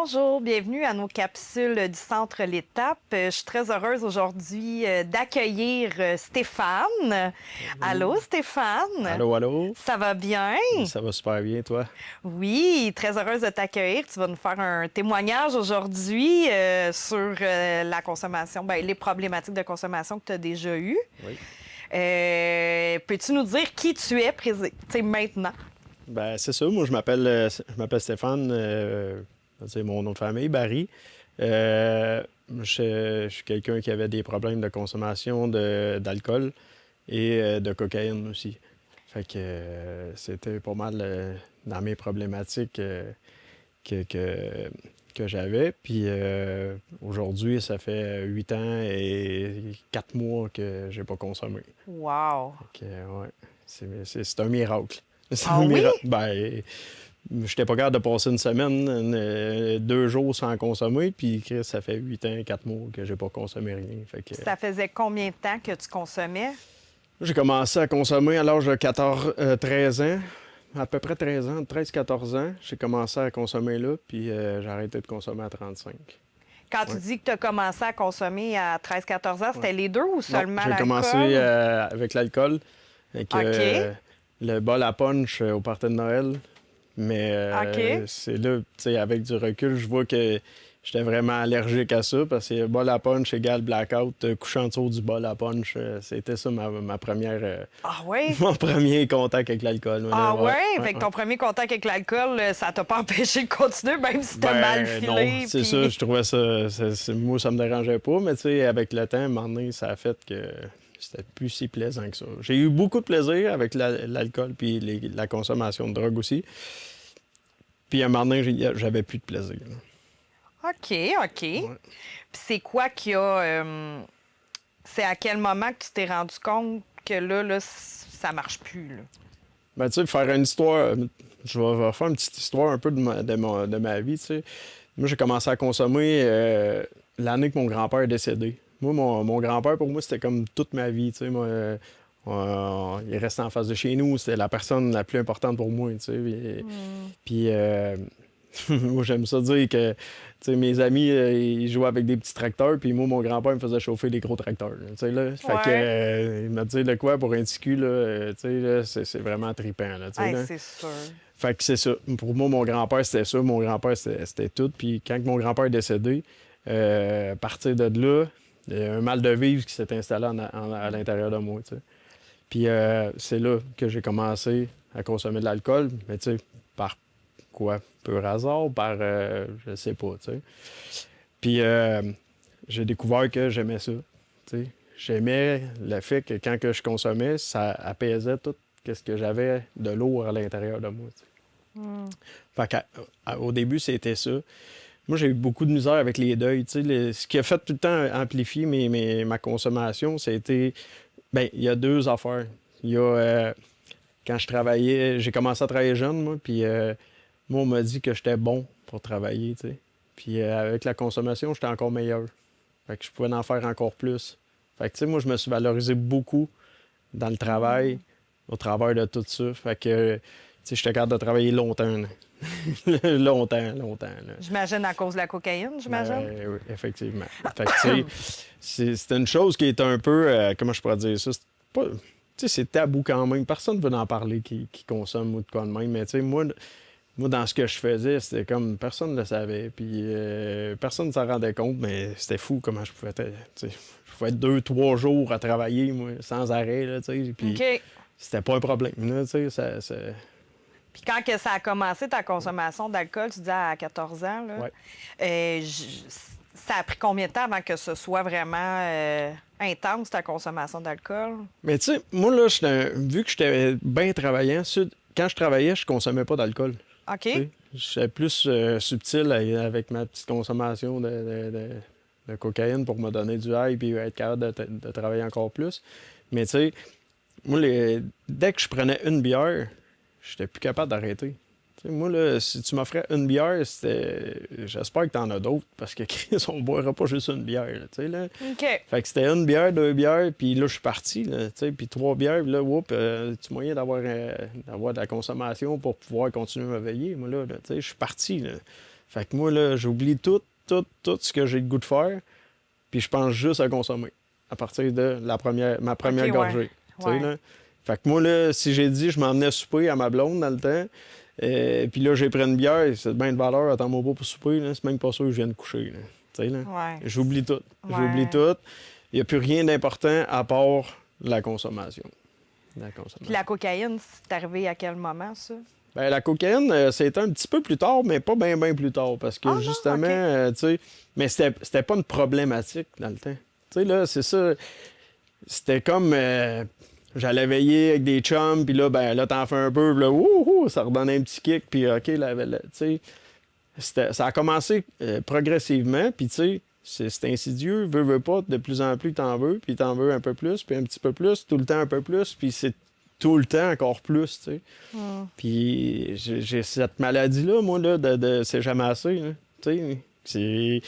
Bonjour, bienvenue à nos capsules du Centre L'Étape. Je suis très heureuse aujourd'hui d'accueillir Stéphane. Allô, Stéphane? Allô, allô? Ça va bien? Ça va super bien, toi? Oui, très heureuse de t'accueillir. Tu vas nous faire un témoignage aujourd'hui sur la consommation, les problématiques de consommation que tu as déjà eues. Oui. Peux-tu nous dire qui tu es maintenant? Ben, c'est ça. Moi, je m'appelle Stéphane. C'est mon nom de famille, Barry. Je suis quelqu'un qui avait des problèmes de consommation d'alcool et de cocaïne aussi. Fait que c'était pas mal dans mes problématiques que, que, que j'avais. Puis aujourd'hui, ça fait 8 ans et 4 mois que j'ai pas consommé. Wow! Fait que, ouais, c'est un miracle. C'est Ah un oui? miracle. Ben, j'étais pas capable de passer une semaine, 2 jours sans consommer, puis Chris, ça fait 8 ans, 4 mois que j'ai pas consommé rien. Fait que, Ça faisait combien de temps que tu consommais? j'ai commencé à consommer à l'âge de 13 ans, à peu près 13 ans, 13-14 ans. J'ai commencé à consommer là, puis j'ai arrêté de consommer à 35. Quand tu Ouais. dis que tu as commencé à consommer à 13-14 ans, c'était Ouais. les deux ou Non, seulement j'ai commencé l'alcool? avec l'alcool, avec OK. le bol à punch au party de Noël. Mais OK. c'est là, tu sais, avec du recul, je vois que j'étais vraiment allergique à ça parce que bol à punch égale blackout, couchant en dessous du bol à punch, c'était ça ma première, Ah ouais? mon premier contact avec l'alcool. Ouais, Ah ouais? ouais, Fait que ouais. ton premier contact avec l'alcool, ça t'a pas empêché de continuer, même si t'as mal Ben non, filé, c'est ça, puis... je trouvais ça, moi ça me dérangeait pas, mais tu sais, avec le temps, à un moment donné, ça a fait que c'était plus si plaisant que ça. J'ai eu beaucoup de plaisir avec l'alcool puis la consommation de drogue aussi. Puis à un moment donné, j'avais plus de plaisir. OK, OK. Puis Ouais. c'est quoi qui a... c'est à quel moment que tu t'es rendu compte que là, ça marche plus, là? Ben, tu sais, faire une histoire, je vais faire une petite histoire un peu de ma vie, tu sais. Moi, j'ai commencé à consommer l'année que mon grand-père est décédé. Moi, mon grand-père, pour moi, c'était comme toute ma vie, tu sais. Moi, il restait en face de chez nous, c'était la personne la plus importante pour moi, tu sais. Hmm. Puis, moi, j'aime ça dire que, tu sais, mes amis, ils jouaient avec des petits tracteurs, puis moi, mon grand-père me faisait chauffer des gros tracteurs, là, tu sais, là. Fait que, Ouais. il m'a dit de quoi pour un petit cul, là, tu sais, là, c'est vraiment trippant, là, tu sais, Hey, là. c'est sûr. Fait que c'est ça. Pour moi, mon grand-père, c'était ça. Mon grand-père, c'était tout. Puis quand mon grand-père est décédé, à partir de là, il y a un mal de vivre qui s'est installé à l'intérieur de moi, tu sais. Puis c'est là que j'ai commencé à consommer de l'alcool. Mais tu sais, par quoi? Pur hasard, par... je sais pas, tu sais. Puis j'ai découvert que j'aimais ça, tu sais. J'aimais le fait que quand que je consommais, ça apaisait tout ce que j'avais de lourd à l'intérieur de moi, tu sais. Hmm. Fait au début, c'était ça. Moi, j'ai eu beaucoup de misère avec les deuils. Tu sais, ce qui a fait tout le temps amplifier ma consommation, c'était... Bien, il y a deux affaires. Il y a... quand je travaillais... J'ai commencé à travailler jeune, moi, puis moi, on m'a dit que j'étais bon pour travailler, tu sais. Puis avec la consommation, j'étais encore meilleur. Fait que je pouvais en faire encore plus. Fait que, tu sais, moi, je me suis valorisé beaucoup dans le travail, au travers de tout ça. Fait que, tu sais, j'étais capable de travailler longtemps, là. Longtemps, longtemps, là. J'imagine à cause de la cocaïne, j'imagine? Oui, effectivement. Fait que, tu sais, c'est une chose qui est un peu, comment je pourrais dire ça? C'est pas, tu sais, c'est tabou quand même. Personne ne veut en parler qui consomme ou de quoi de même. Mais, tu sais, moi, dans ce que je faisais, c'était comme personne ne le savait. Puis personne ne s'en rendait compte, mais c'était fou comment je pouvais être. Tu sais, je pouvais être 2-3 jours à travailler, moi, sans arrêt, là, tu sais. Puis OK. c'était pas un problème, là, tu sais. Puis quand que ça a commencé, ta consommation d'alcool, tu dis à 14 ans, là, Ouais. ça a pris combien de temps avant que ce soit vraiment intense, ta consommation d'alcool? Mais tu sais, moi, là, vu que j'étais bien travaillant, quand je travaillais, je consommais pas d'alcool. OK. Tu sais, j'étais plus subtil avec ma petite consommation de cocaïne pour me donner du high et être capable de travailler encore plus. Mais tu sais, moi, dès que je prenais une bière, j'étais plus capable d'arrêter. Tu sais, moi, là, si tu m'offrais une bière, j'espère que t'en as d'autres, parce que Chris, on boira pas juste une bière, là, tu sais, là. OK. Fait que c'était une bière, deux bières, puis là, je suis parti, là, tu sais, puis trois bières, puis là, tu moyen d'avoir de la consommation pour pouvoir continuer à me veiller, moi, là, tu sais, je suis parti, là. Fait que moi, là, j'oublie tout ce que j'ai le goût de faire, puis je pense juste à consommer à partir de ma première gorgée. Ouais. Là. Fait que moi, là, si j'ai dit je m'emmenais souper à ma blonde dans le temps, puis là, j'ai pris une bière, c'est bien de valeur, attends-moi pas pour souper, là, c'est même pas sûr que je viens de coucher. Là. Là. Ouais. J'oublie tout. Ouais. J'oublie tout. Il n'y a plus rien d'important à part la consommation. Puis la cocaïne, c'est arrivé à quel moment, ça? Ben, la cocaïne, c'était un petit peu plus tard, mais pas bien plus tard. Parce que justement, tu sais, mais c'était pas une problématique dans le temps. Tu sais, là, c'est ça. C'était comme. J'allais veiller avec des chums, puis là, ben là, t'en fais un peu, puis là, ça redonnait un petit kick, puis OK, là, tu sais. Ça a commencé progressivement, puis tu sais, c'est insidieux, veux pas, de plus en plus t'en veux, puis t'en veux un peu plus, puis un petit peu plus, tout le temps un peu plus, puis c'est tout le temps encore plus, tu sais. Puis j'ai cette maladie-là, moi, là, de c'est jamais assez, là. Tu sais,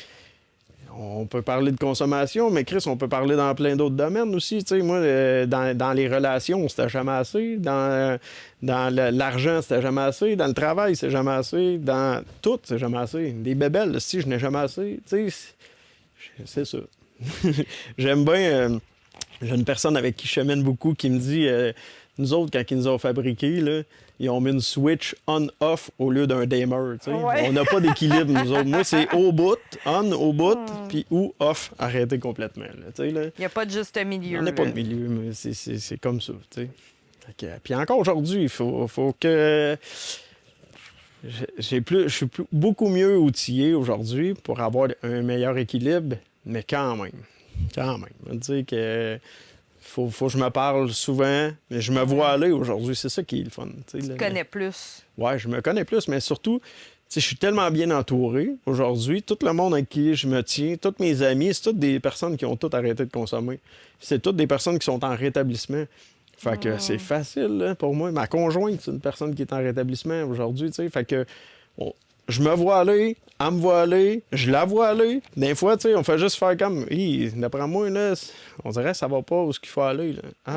on peut parler de consommation, mais Chris, on peut parler dans plein d'autres domaines aussi. Tu sais, moi, dans les relations, c'était jamais assez. Dans l'argent, c'était jamais assez. Dans le travail, c'est jamais assez. Dans tout, c'est jamais assez. Des bébelles, si je n'ai jamais assez. Tu sais, c'est ça. J'aime bien. J'ai une personne avec qui je chemine beaucoup qui me dit nous autres, quand ils nous ont fabriqués, là, ils ont mis une switch on-off au lieu d'un dimmer. Ouais. On n'a pas d'équilibre, nous autres. Moi, c'est au bout, on au bout, puis ou off, arrêté complètement. Il n'y a pas de juste milieu. Il n'y en a pas de milieu, mais c'est comme ça. Puis encore aujourd'hui, il faut que. Je suis beaucoup mieux outillé aujourd'hui pour avoir un meilleur équilibre, mais quand même. Quand même. On dit que. Faut que je me parle souvent, mais je me vois aller aujourd'hui. C'est ça qui est le fun. Tu te connais plus. Oui, je me connais plus, mais surtout, je suis tellement bien entouré aujourd'hui. Tout le monde avec qui je me tiens, tous mes amis, c'est toutes des personnes qui ont toutes arrêté de consommer. C'est toutes des personnes qui sont en rétablissement. Fait que c'est facile là, pour moi. Ma conjointe, c'est une personne qui est en rétablissement aujourd'hui. Fait que je me vois aller, elle me voit aller, je la vois aller. Des fois, on fait juste faire comme, d'après moi, là, on dirait que ça va pas où ce qu'il faut aller. Là.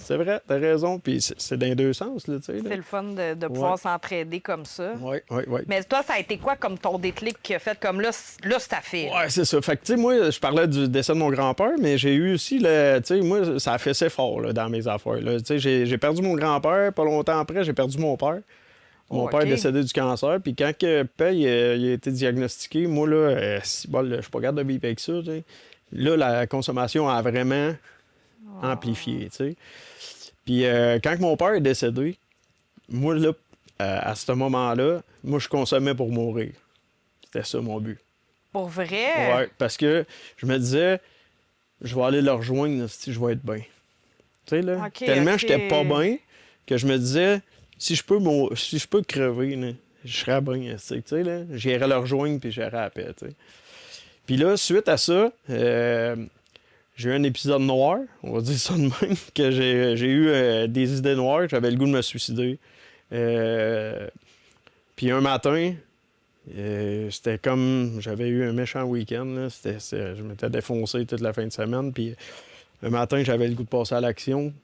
C'est vrai, t'as raison. Puis c'est dans les deux sens. Là, c'est le fun de pouvoir s'entraider comme ça. Oui. Mais toi, ça a été quoi comme ton déclic qui a fait comme là c'est ta fait? Oui, c'est ça. Fait que, moi, je parlais du décès de mon grand-père, mais j'ai eu aussi, moi, ça a fait assez fort là, dans mes affaires. Là. J'ai perdu mon grand-père, pas longtemps après, j'ai perdu mon père. Mon père est décédé du cancer, puis quand Paye il a été diagnostiqué, moi, là, je suis pas capable de vivre avec ça. T'sais. Là, la consommation a vraiment amplifié. T'sais. Puis quand mon père est décédé, moi, là, à ce moment-là, moi, je consommais pour mourir. C'était ça, mon but. Pour vrai? Oui, parce que je me disais, je vais aller le rejoindre si je vais être bien. Tu sais, là, tellement j'étais pas bien que je me disais... Si je peux crever, là, je serais bien. J'irais le rejoindre puis j'irais à la paix. T'sais. Puis là, suite à ça, j'ai eu un épisode noir, on va dire ça de même, que j'ai eu des idées noires, j'avais le goût de me suicider. Puis un matin, c'était comme j'avais eu un méchant week-end. Là, je m'étais défoncé toute la fin de semaine. Puis un matin, j'avais le goût de passer à l'action.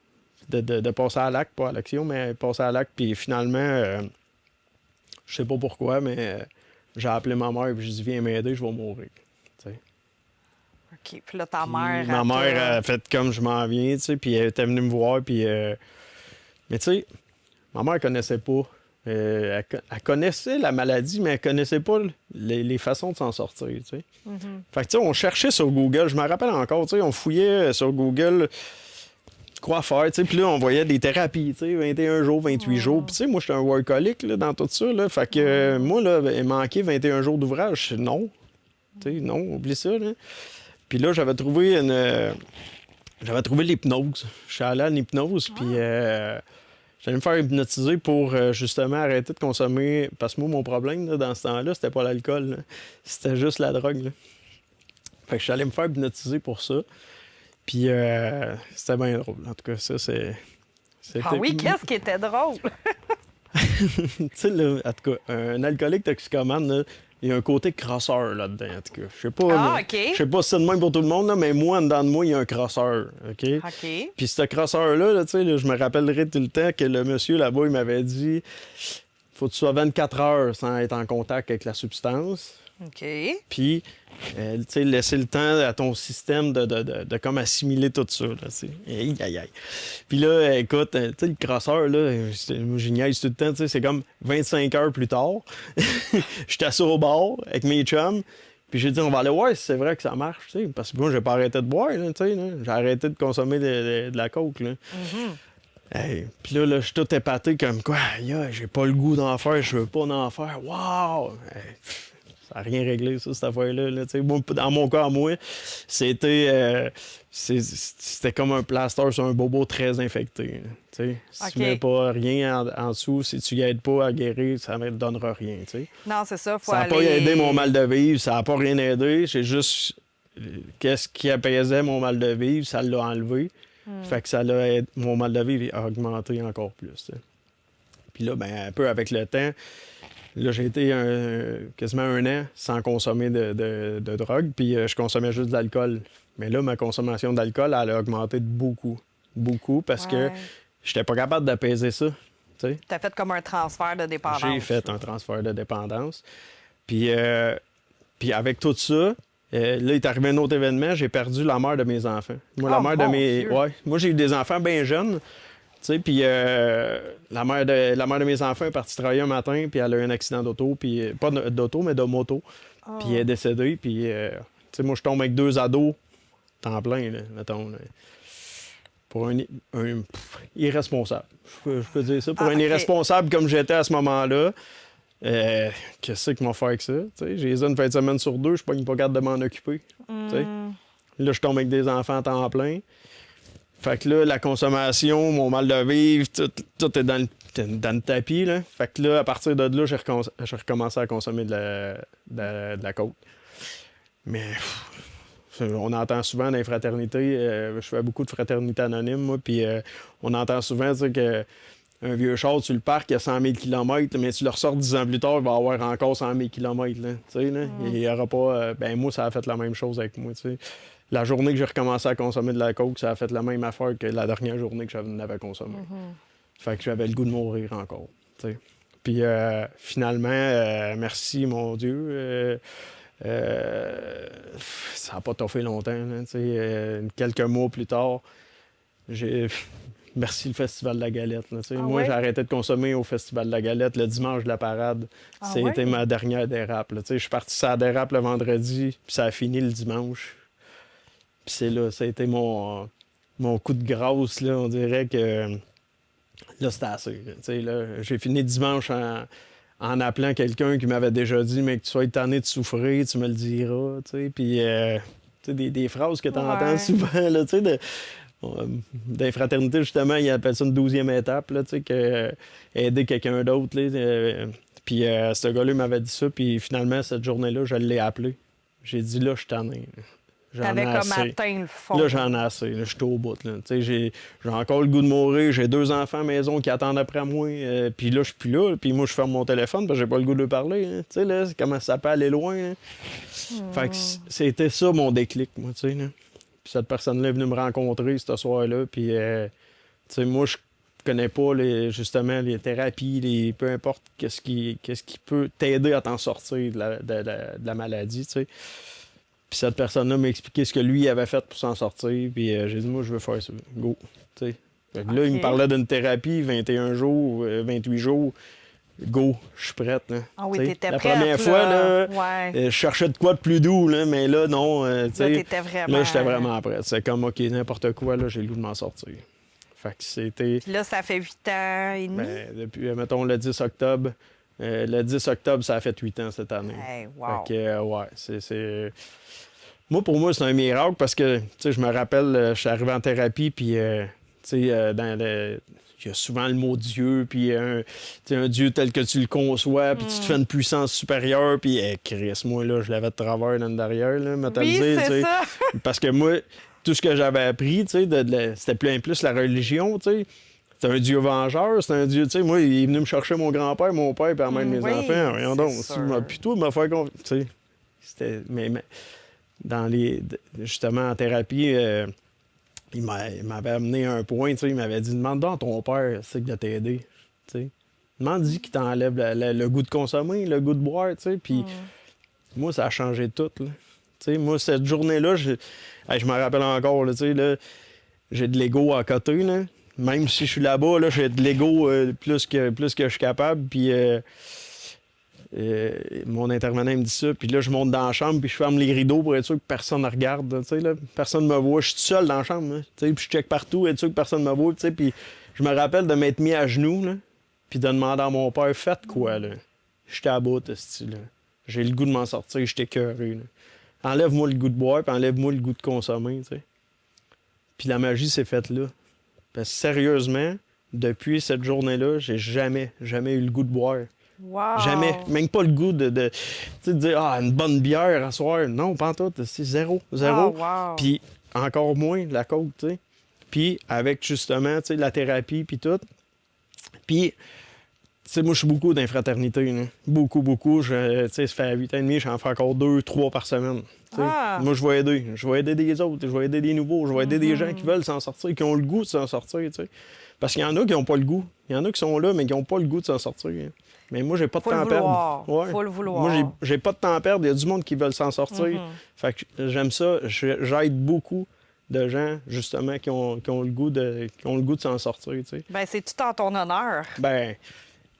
De passer à l'acte, pas à l'action, mais passer à l'acte. Puis finalement, je sais pas pourquoi, mais j'ai appelé ma mère et j'ai dit viens m'aider, je vais mourir. T'sais. OK. Puis là, ta mère. Ma mère a fait comme je m'en viens, puis elle était venue me voir. Puis, mais tu sais, ma mère connaissait pas. Elle connaissait la maladie, mais elle connaissait pas les façons de s'en sortir. T'sais. Fait que tu sais, on cherchait sur Google, je me rappelle encore, on fouillait sur Google. Quoi faire, tu sais, puis là, on voyait des thérapies, tu sais, 21 jours, 28 jours. Puis, tu sais, moi, j'étais un workaholic, là, dans tout ça, là. Fait que, moi, là, il manquait 21 jours d'ouvrage. Non. Tu sais, non, oublie ça, là. Puis là, j'avais trouvé l'hypnose. Je suis allé à l'hypnose, puis j'allais me faire hypnotiser pour, justement, arrêter de consommer. Parce que moi, mon problème, là, dans ce temps-là, c'était pas l'alcool, là. C'était juste la drogue, là. Fait que je suis allé me faire hypnotiser pour ça. Puis c'était bien drôle. En tout cas, ça, c'était... Ah oui, qu'est-ce qui était drôle? Tu sais, en tout cas, un alcoolique toxicomane, là, il y a un côté crosseur là-dedans, en tout cas. Je sais pas. OK. Je sais pas si c'est de même pour tout le monde, là, mais moi, en dedans de moi, il y a un crosseur. OK? OK. Puis ce crosseur-là, là, tu sais, je me rappellerai tout le temps que le monsieur là-bas, il m'avait dit faut que tu sois 24 heures sans être en contact avec la substance. OK. Puis, tu sais, laisser le temps à ton système de comme assimiler tout ça. Là, tu sais. Aïe, aïe, aïe. Puis là, écoute, tu sais, le crosseur, là, moi, je niaise tout le temps, tu sais, c'est comme 25 heures plus tard. J'étais assis au bar avec mes chums. Puis j'ai dit, on va aller voir si c'est vrai que ça marche, tu sais. Parce que moi, j'ai pas arrêté de boire, là, tu sais. Là. J'ai arrêté de consommer de la coke, là. Hey, puis là, je suis tout épaté comme quoi, j'ai pas le goût d'en faire, je veux pas en faire. Wow! Hey, ça n'a rien réglé, ça, cette affaire-là. Là, moi, dans mon cas, moi, c'était comme un plaster sur un bobo très infecté. Là, si tu mets pas rien en dessous, si tu n'aides pas à guérir, ça ne te donnera rien. T'sais. Non, c'est ça. Faut Ça n'a pas aidé mon mal de vivre, ça n'a pas rien aidé. C'est juste qu'est-ce qui apaisait mon mal de vivre, ça l'a enlevé. Fait que ça l'a aidé, mon mal de vivre a augmenté encore plus. T'sais. Puis là, ben, un peu avec le temps, là, j'ai été quasiment 1 an sans consommer de drogue, puis je consommais juste de l'alcool. Mais là, ma consommation d'alcool, elle a augmenté de beaucoup. Beaucoup, parce que j'étais pas capable d'apaiser ça. Tu as fait comme un transfert de dépendance. J'ai fait un transfert de dépendance. Puis avec tout ça, là, il est arrivé un autre événement, j'ai perdu la mère de mes enfants. Moi, la mère de mes. Ouais. Moi, j'ai eu des enfants bien jeunes. Puis la mère de mes enfants est partie travailler un matin, puis elle a eu un accident d'auto, puis pas d'auto, mais de moto. Puis elle est décédée, puis moi, je tombe avec 2 ados, temps plein, là, mettons. Là, pour un irresponsable. Je peux dire ça. Pour un irresponsable comme j'étais à ce moment-là, qu'est-ce qu'ils m'ont fait avec ça? J'ai les une fin de semaine sur 2, je suis pas capable de m'en occuper. Là, je tombe avec des enfants à temps plein. Fait que là, la consommation, mon mal de vivre, tout est dans le tapis. Là. Fait que là, à partir de là, j'ai recommencé à consommer de la coke. Mais on entend souvent dans les fraternités, je fais beaucoup de fraternités anonymes, moi, puis on entend souvent que un vieux char, tu le parques à 100 000 km, mais tu le ressors 10 ans plus tard, il va avoir encore 100 000 km. Là, là. Il n'y aura pas... ben moi, ça a fait la même chose avec moi. T'sais. La journée que j'ai recommencé à consommer de la coke, ça a fait la même affaire que la dernière journée que j'en avais consommé. Fait que j'avais le goût de mourir encore. T'sais. Puis finalement, merci mon Dieu, ça n'a pas toffé longtemps. Là, quelques mois plus tard, merci le Festival de la Galette. Là, moi, j'ai arrêté de consommer au Festival de la Galette le dimanche de la parade. C'était ma dernière dérape. Je suis parti sur la dérape le vendredi, puis ça a fini le dimanche. Puis c'est là, ça a été mon coup de grâce. Là, on dirait que là, c'était assez. Là, j'ai fini dimanche en appelant quelqu'un qui m'avait déjà dit « Mais que tu sois tanné de souffrir, tu me le diras. » Puis des phrases que tu entends souvent. Là, dans les fraternités, justement, ils appellent ça une 12e étape, là, aider quelqu'un d'autre. Puis ce gars-là m'avait dit ça, puis finalement, cette journée-là, je l'ai appelé. J'ai dit « Là, je suis tanné. » T'avais comme atteint le fond. Là, j'en ai assez. Là, je suis au bout. J'ai encore le goût de mourir. J'ai 2 enfants à la maison qui attendent après moi. Puis là, je suis plus là. Puis moi, je ferme mon téléphone parce que j'ai pas le goût de parler. Hein. Tu sais, là, comment ça peut aller loin. Hein. Fait que c'était ça mon déclic, moi, tu sais. Puis cette personne-là est venue me rencontrer ce soir-là. Puis, tu sais, moi, je connais pas justement les thérapies, peu importe qu'est-ce qui peut t'aider à t'en sortir de la maladie, tu sais. Puis cette personne-là m'a expliqué ce que lui avait fait pour s'en sortir. Puis j'ai dit, moi, je veux faire ça. Go. Fait que là, il me parlait d'une thérapie, 21 jours, 28 jours. Go, je suis prête. Là. Ah oui, t'étais la prête. Première fois, là, je cherchais de quoi de plus doux, là, mais là, non. Là, t'étais vraiment... Là, j'étais vraiment prête. C'est comme, OK, n'importe quoi, là, j'ai le goût de m'en sortir. Fait que c'était... Puis là, ça fait 8 ans et demi? Ben, depuis, mettons, le 10 octobre. Le 10 octobre, ça a fait 8 ans cette année. Hey, wow. Fait que, ouais, c'est... Moi, pour moi, c'est un miracle parce que, tu sais, je me rappelle, je suis arrivé en thérapie, puis, tu sais, il y a souvent le mot Dieu, puis un Dieu tel que tu le conçois, puis tu te fais une puissance supérieure, puis, Chris, moi, là, je l'avais de travers dans le derrière, là, oui, c'est ça. Parce que moi, tout ce que j'avais appris, tu sais, c'était plus la religion, tu sais. C'est un Dieu vengeur, c'est un Dieu, tu sais, moi, il est venu me chercher mon grand-père, mon père, puis même mes enfants. Voyons donc, plutôt me faire confiance, tu sais. C'était... Mais justement, en thérapie, il m'avait amené un point, tu sais, il m'avait dit, demande donc à ton père, c'est qu'il a t'aidé, tu sais. M'en dis qui t'enlève le goût de consommer, le goût de boire, tu sais. Puis moi, ça a changé tout, là. Tu sais, moi, cette journée-là, je me rappelle encore, là, tu sais, là, j'ai de l'ego à côté, là. Même si je suis là-bas, là, j'ai de l'ego plus que je suis capable. Puis mon intervenant me dit ça. Puis là, je monte dans la chambre, puis je ferme les rideaux pour être sûr que personne ne regarde. Tu sais, là, personne ne me voit. Je suis tout seul dans la chambre. Là, tu sais, puis je check partout, être sûr que personne ne me voit. Tu sais, puis je me rappelle de m'être mis à genoux, là, puis de demander à mon père, faites quoi, là? J'étais à bout, ce style-là. J'ai le goût de m'en sortir, j'étais écœuré, là. Enlève-moi le goût de boire, puis enlève-moi le goût de consommer, tu sais. Puis la magie s'est faite là. Parce que sérieusement, depuis cette journée-là, j'ai jamais eu le goût de boire. Wow. Jamais. Même pas le goût de dire une bonne bière à soir. Non, pas en tout. C'est zéro. Zéro. Oh, wow. Puis encore moins la coke, tu sais. Puis avec justement, tu sais, la thérapie, puis tout. Puis, tu sais, moi, je suis beaucoup dans les fraternités. Là. Beaucoup, beaucoup. Tu sais, ça fait 8 ans et demi, j'en fais encore 2, 3 par semaine. Moi, je vais aider. Je vais aider des autres. Je vais aider des nouveaux. Je vais aider des gens qui veulent s'en sortir, qui ont le goût de s'en sortir, tu sais. Parce qu'il y en a qui n'ont pas le goût. Il y en a qui sont là, mais qui n'ont pas le goût de s'en sortir. Hein. Mais moi, j'ai pas de temps à perdre. Ouais. Faut le vouloir. Moi, j'ai pas de temps à perdre. Il y a du monde qui veulent s'en sortir. Fait que j'aime ça. J'aide beaucoup de gens, justement, qui ont le goût de s'en sortir, tu sais. Ben, c'est tout en ton honneur. Ben,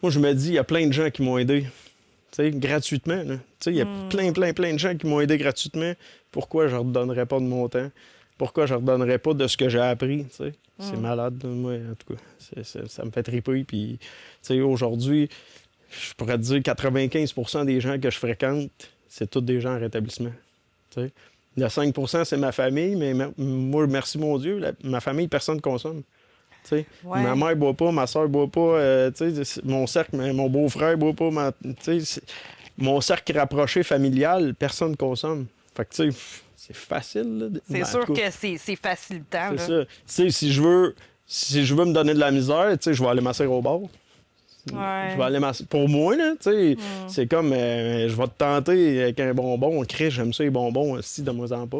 moi, je me dis, il y a plein de gens qui m'ont aidé, tu sais, gratuitement, là. Tu sais, il y a plein de gens qui m'ont aidé gratuitement. Pourquoi je ne redonnerais pas de mon temps? Pourquoi je ne redonnerais pas de ce que j'ai appris, tu sais? C'est malade, moi, en tout cas. Ça me fait triper, puis, tu sais, aujourd'hui, je pourrais te dire 95% des gens que je fréquente, c'est tous des gens en rétablissement, tu sais. Le 5 c'est ma famille, mais moi, merci mon Dieu, ma famille, personne ne consomme. Ouais. Ma mère ne boit pas, ma soeur ne boit pas, mon cercle, mon beau-frère ne boit pas. Mon cercle rapproché familial, personne ne consomme. Fait que, tu sais, c'est facile. Là, c'est sûr que c'est facilitant. C'est ça. Si je veux me donner de la misère, je vais aller m'asseoir au bar. Ouais. Je vais aller pour moi, là, c'est comme je vais te tenter avec un bonbon. Chris, j'aime ça les bonbons, si de moi en pas.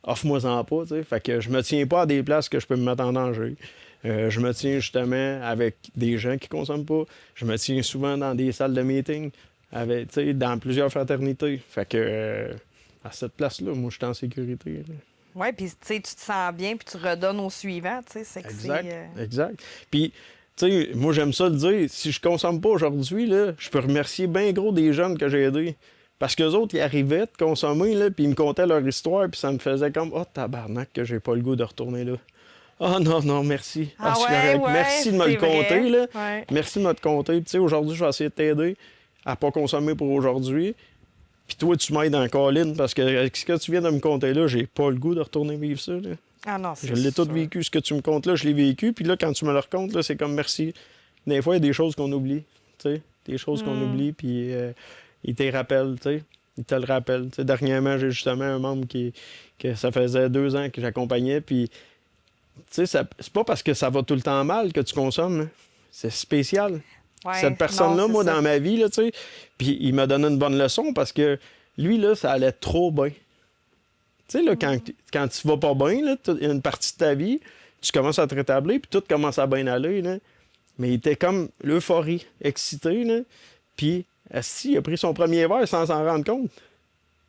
Offre-moi-en pas. T'sais. Fait que je me tiens pas à des places que je peux me mettre en danger. Je me tiens justement avec des gens qui consomment pas. Je me tiens souvent dans des salles de meeting, dans plusieurs fraternités. Fait que à cette place-là, moi, je suis en sécurité. Oui, puis tu te sens bien, puis tu redonnes au suivant, tu sais. Exact. Puis, tu sais, moi, j'aime ça le dire. Si je consomme pas aujourd'hui, là, je peux remercier bien gros des jeunes que j'ai aidés. Parce qu'eux autres, ils arrivaient de consommer, là, puis ils me contaient leur histoire, puis ça me faisait comme « Oh, tabarnak, que j'ai pas le goût de retourner là. » Oh non, merci. Merci de me le compter, là. Ouais. Merci de me le compter. Tu sais, aujourd'hui, je vais essayer de t'aider à pas consommer pour aujourd'hui. Puis toi, tu m'aides en colline parce que ce que tu viens de me compter là, j'ai pas le goût de retourner vivre ça. Là. Ah non, c'est Je l'ai tout vécu. Ce que tu me comptes là, je l'ai vécu. Puis là, quand tu me le racontes, là, c'est comme merci. Des fois, il y a des choses qu'on oublie. Tu sais, des choses qu'on oublie, puis ils te rappellent, tu sais. Ils te le rappellent. Tu sais, dernièrement, j'ai justement un membre que ça faisait 2 ans que j'accompagnais, puis tu sais, c'est pas parce que ça va tout le temps mal que tu consommes. Hein. C'est spécial. Ouais, cette personne-là, moi, ça. dans ma vie, là, tu sais, puis il m'a donné une bonne leçon parce que lui, là, ça allait trop bien. Tu sais, là, quand tu vas pas bien, là, une partie de ta vie, tu commences à te rétablir, puis tout commence à bien aller, là. Mais il était comme l'euphorie, excité, là. Puis, il a pris son premier verre sans s'en rendre compte.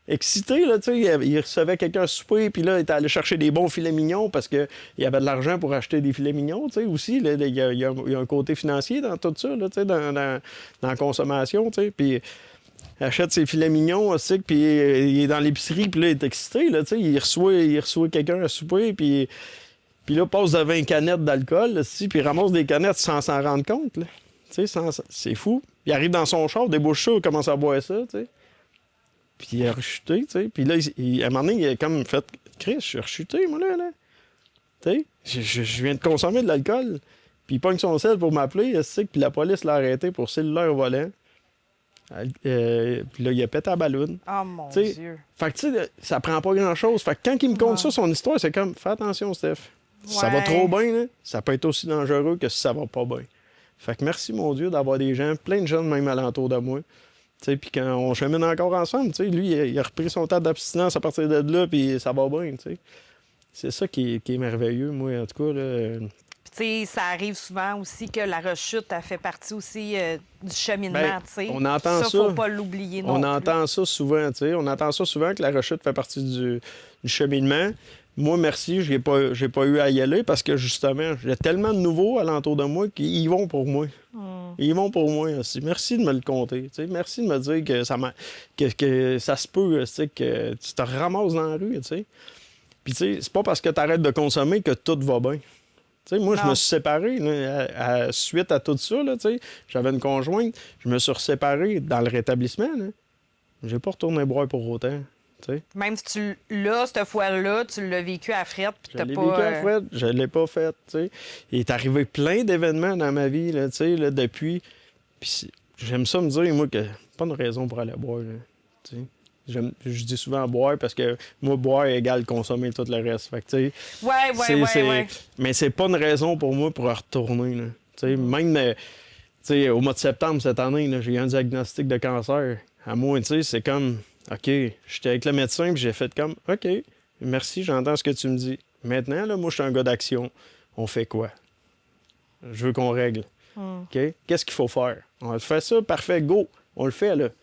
Excité, là, tu sais, il recevait quelqu'un à souper, puis là, il était allé chercher des bons filets mignons parce qu'il y avait de l'argent pour acheter des filets mignons, tu sais, aussi. Là, il y a un côté financier dans tout ça, là, tu sais, dans la consommation, tu sais. Puis, il achète ses filets mignons aussi, puis il est dans l'épicerie, puis là, il est excité, là, tu sais. Il reçoit quelqu'un à souper, puis là, passe de 20 canettes d'alcool, puis il ramasse des canettes sans s'en rendre compte, là. Tu sais, c'est fou. Il arrive dans son char, débouche ça, il commence à boire ça, tu sais. Puis il a rechuté, tu sais. Puis là, à un moment donné, il a comme fait « Chris, je suis rechuté, moi, là. Tu sais, je viens de consommer de l'alcool. » Puis il pogne son sel pour m'appeler, puis la police l'a arrêté pour cellulaire au volant. Puis là, il a pété la balloune. Oh mon T'sais, Dieu. Fait que, tu sais, ça prend pas grand-chose. Fait que quand il me conte ça, son histoire, c'est comme « Fais attention, Steph. Si ça va trop bien, là, ça peut être aussi dangereux que si ça va pas bien. » Fait que merci, mon Dieu, d'avoir des gens, plein de jeunes même alentour de moi. Puis quand on chemine encore ensemble, lui, il a repris son temps d'abstinence à partir de là, puis ça va bien. T'sais. C'est ça qui est merveilleux, moi, en tout cas. Là. Puis sais, ça arrive souvent aussi que la rechute, elle fait partie aussi du cheminement, Ben, tu sais. on entend ça. Faut pas l'oublier non On plus. entend ça souvent, tu sais. On entend ça souvent que la rechute fait partie du cheminement. Moi, merci, j'ai pas eu à y aller parce que justement, j'ai tellement de nouveaux alentour de moi qu'ils vont pour moi. Ils vont pour moi aussi. Merci de me le compter. Tu sais. Merci de me dire que que ça se peut, tu sais, que tu te ramasses dans la rue, tu sais. Puis, tu sais, c'est pas parce que tu arrêtes de consommer que tout va bien. Tu sais, moi, je Non. me suis séparé là, suite à tout ça. Là, tu sais. J'avais une conjointe, je me suis séparé dans le rétablissement. Là. J'ai pas retourné boire pour autant. Tu sais. Même si tu l'as, cette fois-là, tu l'as vécu à frette, puis Je t'as l'ai pas... vécu à Fred, je l'ai pas fait. Tu sais. Il est arrivé plein d'événements dans ma vie là, tu sais, là, depuis. Puis j'aime ça me dire, moi, que pas une raison pour aller boire. Là, tu sais. Je dis souvent boire parce que moi, boire égale consommer tout le reste. Fait que, tu sais, Ouais. mais c'est pas une raison pour moi pour retourner. Là. Tu sais, même tu sais, au mois de septembre cette année, là, j'ai eu un diagnostic de cancer. À moi, tu sais, c'est comme, OK, j'étais avec le médecin puis j'ai fait comme, OK, merci, j'entends ce que tu me dis. Maintenant, là, moi, je suis un gars d'action. On fait quoi? Je veux qu'on règle. OK? Qu'est-ce qu'il faut faire? On fait ça, parfait, go. On le fait, là. Tu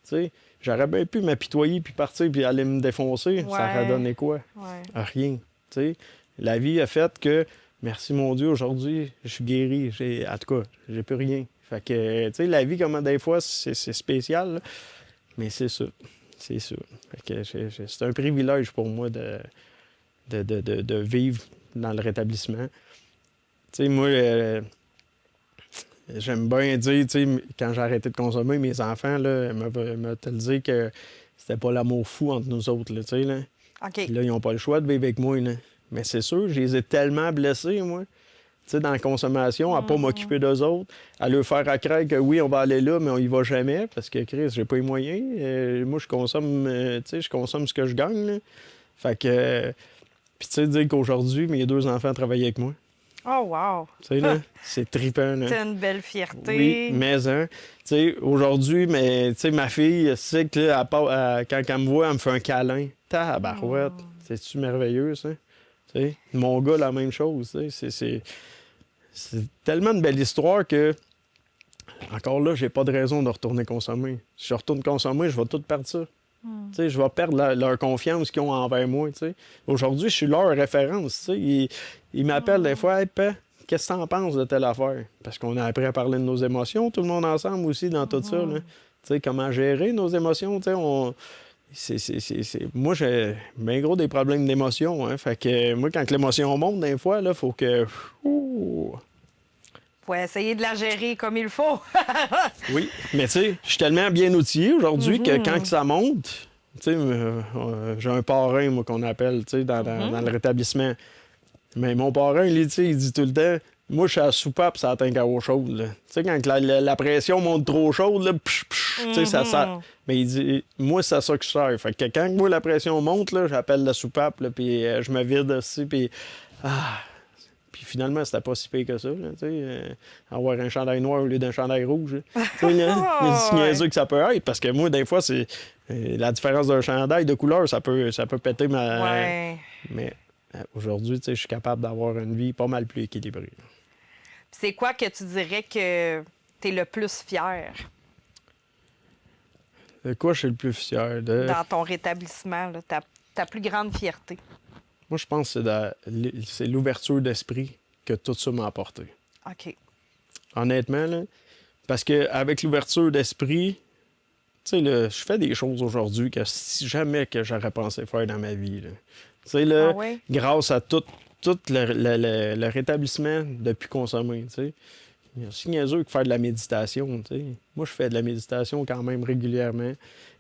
sais, j'aurais bien pu m'apitoyer puis partir puis aller me défoncer. Ça aurait Ouais. donné quoi? Ouais. Rien. Tu sais, la vie a fait que, merci mon Dieu, aujourd'hui, je suis guéri. En tout cas, j'ai plus rien. Fait que, tu sais, la vie, comme des fois, c'est spécial, là. Mais c'est ça. C'est ça. Fait que c'est un privilège pour moi de vivre dans le rétablissement. Tu sais, moi, j'aime bien dire, tu sais, quand j'ai arrêté de consommer, mes enfants, là, me te le dire que c'était pas l'amour fou entre nous autres, là, tu sais, là. OK. Puis là, ils n'ont pas le choix de vivre avec moi, là. Mais c'est sûr, je les ai tellement blessés, moi. Tu sais, dans la consommation, à pas m'occuper d'eux autres, à leur faire à craindre que oui, on va aller là, mais on y va jamais, parce que, Chris, j'ai pas les moyens. Moi, je consomme, tu sais, je consomme ce que je gagne, là. Fait que... Puis, tu sais, dire qu'aujourd'hui, mes 2 enfants travaillent avec moi. Oh, wow. Tu sais, là, c'est trippant, là. C'est une belle fierté. Oui, mais hein, tu sais, aujourd'hui, mais tu sais, ma fille, c'est que là, quand elle me voit, elle me fait un câlin. Tabarouette, c'est-tu merveilleux, ça? Tu sais, mon gars, la même chose, tu sais, c'est tellement une belle histoire que, encore là, j'ai pas de raison de retourner consommer. Si je retourne consommer, je vais tout perdre ça. Tu sais, je vais perdre leur confiance qu'ils ont envers moi, tu sais. Aujourd'hui, je suis leur référence, tu sais. Ils m'appellent des fois, « Hey, Père, qu'est-ce que t'en penses de telle affaire? » Parce qu'on a appris à parler de nos émotions, tout le monde ensemble aussi, dans tout ça, là. Tu sais, comment gérer nos émotions, tu sais, Moi, j'ai bien gros des problèmes d'émotion, hein. Fait que moi, quand l'émotion monte, des fois, là, faut que... Faut essayer de la gérer comme il faut. Oui, mais tu sais, je suis tellement bien outillé aujourd'hui que quand que ça monte, tu sais, j'ai un parrain, moi, qu'on appelle, tu sais, dans le rétablissement. Mais mon parrain, lui, tu sais, il dit tout le temps, moi, je suis à la soupape, ça atteint à eau chaude, là. Tu sais, quand la pression monte trop chaude, là, tu sais, ça sert. Mais il dit, moi, c'est à ça que je sers. Fait que quand moi, la pression monte, là, j'appelle la soupape, là, puis je me vide aussi, puis... Puis finalement, c'était pas si pire que ça, là, tu sais. Avoir un chandail noir au lieu d'un chandail rouge. Tu sais, c'est niaiseux que ça peut être, parce que moi, des fois, c'est la différence d'un chandail de couleur, ça peut péter ma... Ouais. Mais aujourd'hui, tu sais, je suis capable d'avoir une vie pas mal plus équilibrée. C'est quoi que tu dirais que tu es le plus fier De quoi je suis le plus fier? dans ton rétablissement, là, ta plus grande fierté? Moi, je pense que c'est l'ouverture d'esprit que tout ça m'a apporté. OK. Honnêtement, là, parce qu'avec l'ouverture d'esprit, tu sais, là, je fais des choses aujourd'hui que si jamais que j'aurais pensé faire dans ma vie. Tu sais, là, Ah ouais? grâce à tout le rétablissement depuis consommer, tu sais. Il y a aussi niaiseux que faire de la méditation, tu sais. Moi, je fais de la méditation quand même régulièrement.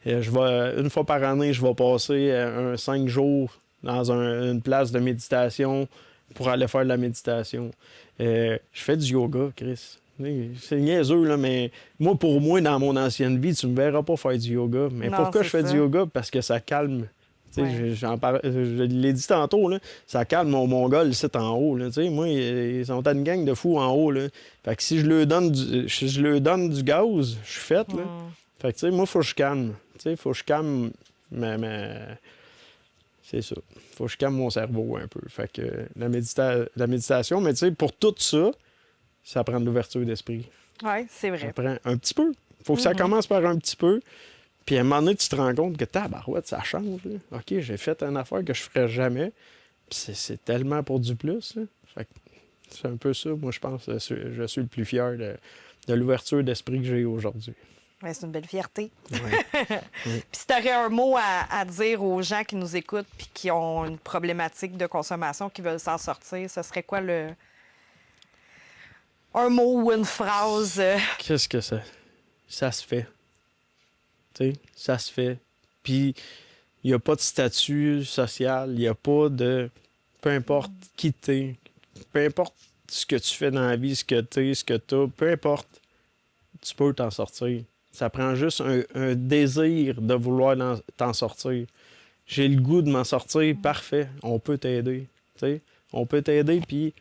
Une fois par année, je vais passer 5 jours dans une place de méditation pour aller faire de la méditation. Je fais du yoga, Chris. C'est niaiseux, là, mais pour moi, dans mon ancienne vie, tu me verras pas faire du yoga. Mais Non, pourquoi c'est je fais ça. du yoga? Parce que ça calme. Tu sais, Ouais. je l'ai dit tantôt, là, ça calme mon gars, ici en haut. Là, tu sais, moi, ils sont une gang de fous en haut. Là. Fait que si je leur donne du gaz, je suis faite. Là. Fait que, tu sais, moi, il faut que je calme. Tu sais, il faut que je calme C'est ça. Faut que je calme mon cerveau un peu. Fait que la méditation, mais tu sais, pour tout ça, ça prend de l'ouverture d'esprit. Oui, c'est vrai. Ça prend un petit peu. Faut que ça commence par un petit peu. Puis à un moment donné, tu te rends compte que tabarouette, ça change. Là. OK, j'ai fait une affaire que je ferais jamais. Puis c'est tellement pour du plus. Là. Fait que c'est un peu ça, moi, je pense. Je suis le plus fier de l'ouverture d'esprit que j'ai aujourd'hui. Ouais, c'est une belle fierté. Ouais. Puis si tu aurais un mot à dire aux gens qui nous écoutent puis qui ont une problématique de consommation, qui veulent s'en sortir, ce serait quoi un mot ou une phrase? Qu'est-ce que ça? Ça se fait. Tu sais, ça se fait. Puis, il n'y a pas de statut social, il n'y a pas de... Peu importe qui t'es, peu importe ce que tu fais dans la vie, ce que t'es, ce que t'as, peu importe, tu peux t'en sortir. Ça prend juste un désir de vouloir t'en sortir. J'ai le goût de m'en sortir, parfait, on peut t'aider. Tu sais, on peut t'aider, puis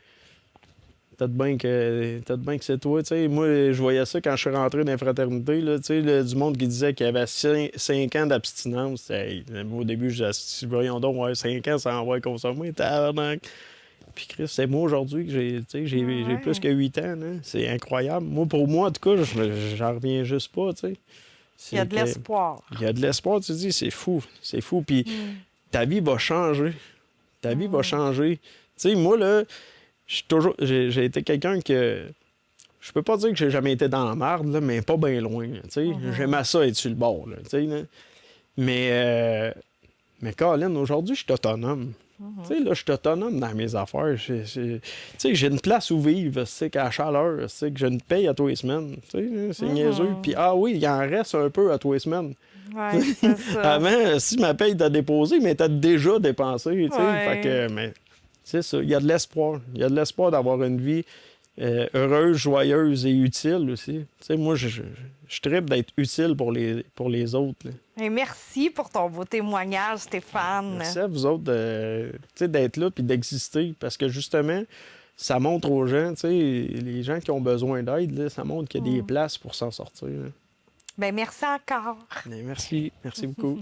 peut-être bien que c'est toi. Tu sais, moi, je voyais ça quand je suis rentré dans la fraternité, là, tu sais, du monde qui disait qu'il y avait 5 ans d'abstinence. Hey, au début, je disais, voyons donc, ouais, 5 ans sans avoir consommé, tabarnak. Puis Chris, c'est moi aujourd'hui que j'ai plus que 8 ans. Là. C'est incroyable. Moi, pour moi, en tout cas, j'en reviens juste pas, tu sais. Il y a de l'espoir. Il y a de l'espoir, tu dis, c'est fou. C'est fou. Puis ta vie va changer. Ta vie va changer. Tu sais, moi, là, j'ai été quelqu'un que... Je peux pas dire que j'ai jamais été dans la marde, là, mais pas bien loin. Tu sais, j'aimais ça être sur le bord, là, tu sais, là. Mais Colin, aujourd'hui, je suis autonome. Tu sais, là, je suis autonome dans mes affaires. Tu sais, j'ai une place où vivre, tu sais, qu'à la chaleur, tu sais, que je ne paye à tous les semaines. Tu sais, c'est niaiseux. Puis, ah oui, il en reste un peu à tous les semaines. Oui, c'est ça. Avant, si ma paye t'a déposé, mais t'as déjà dépensé, tu sais. Ouais. Fait que, mais c'est ça, il y a de l'espoir. Il y a de l'espoir d'avoir une vie heureuse, joyeuse et utile aussi. Tu sais, moi, je tripe d'être utile pour les autres, là. Et merci pour ton beau témoignage, Stéphane. Merci à vous autres d'être là et d'exister parce que justement, ça montre aux gens, les gens qui ont besoin d'aide, là, ça montre qu'il y a des places pour s'en sortir. Là. Bien, merci encore. Merci beaucoup.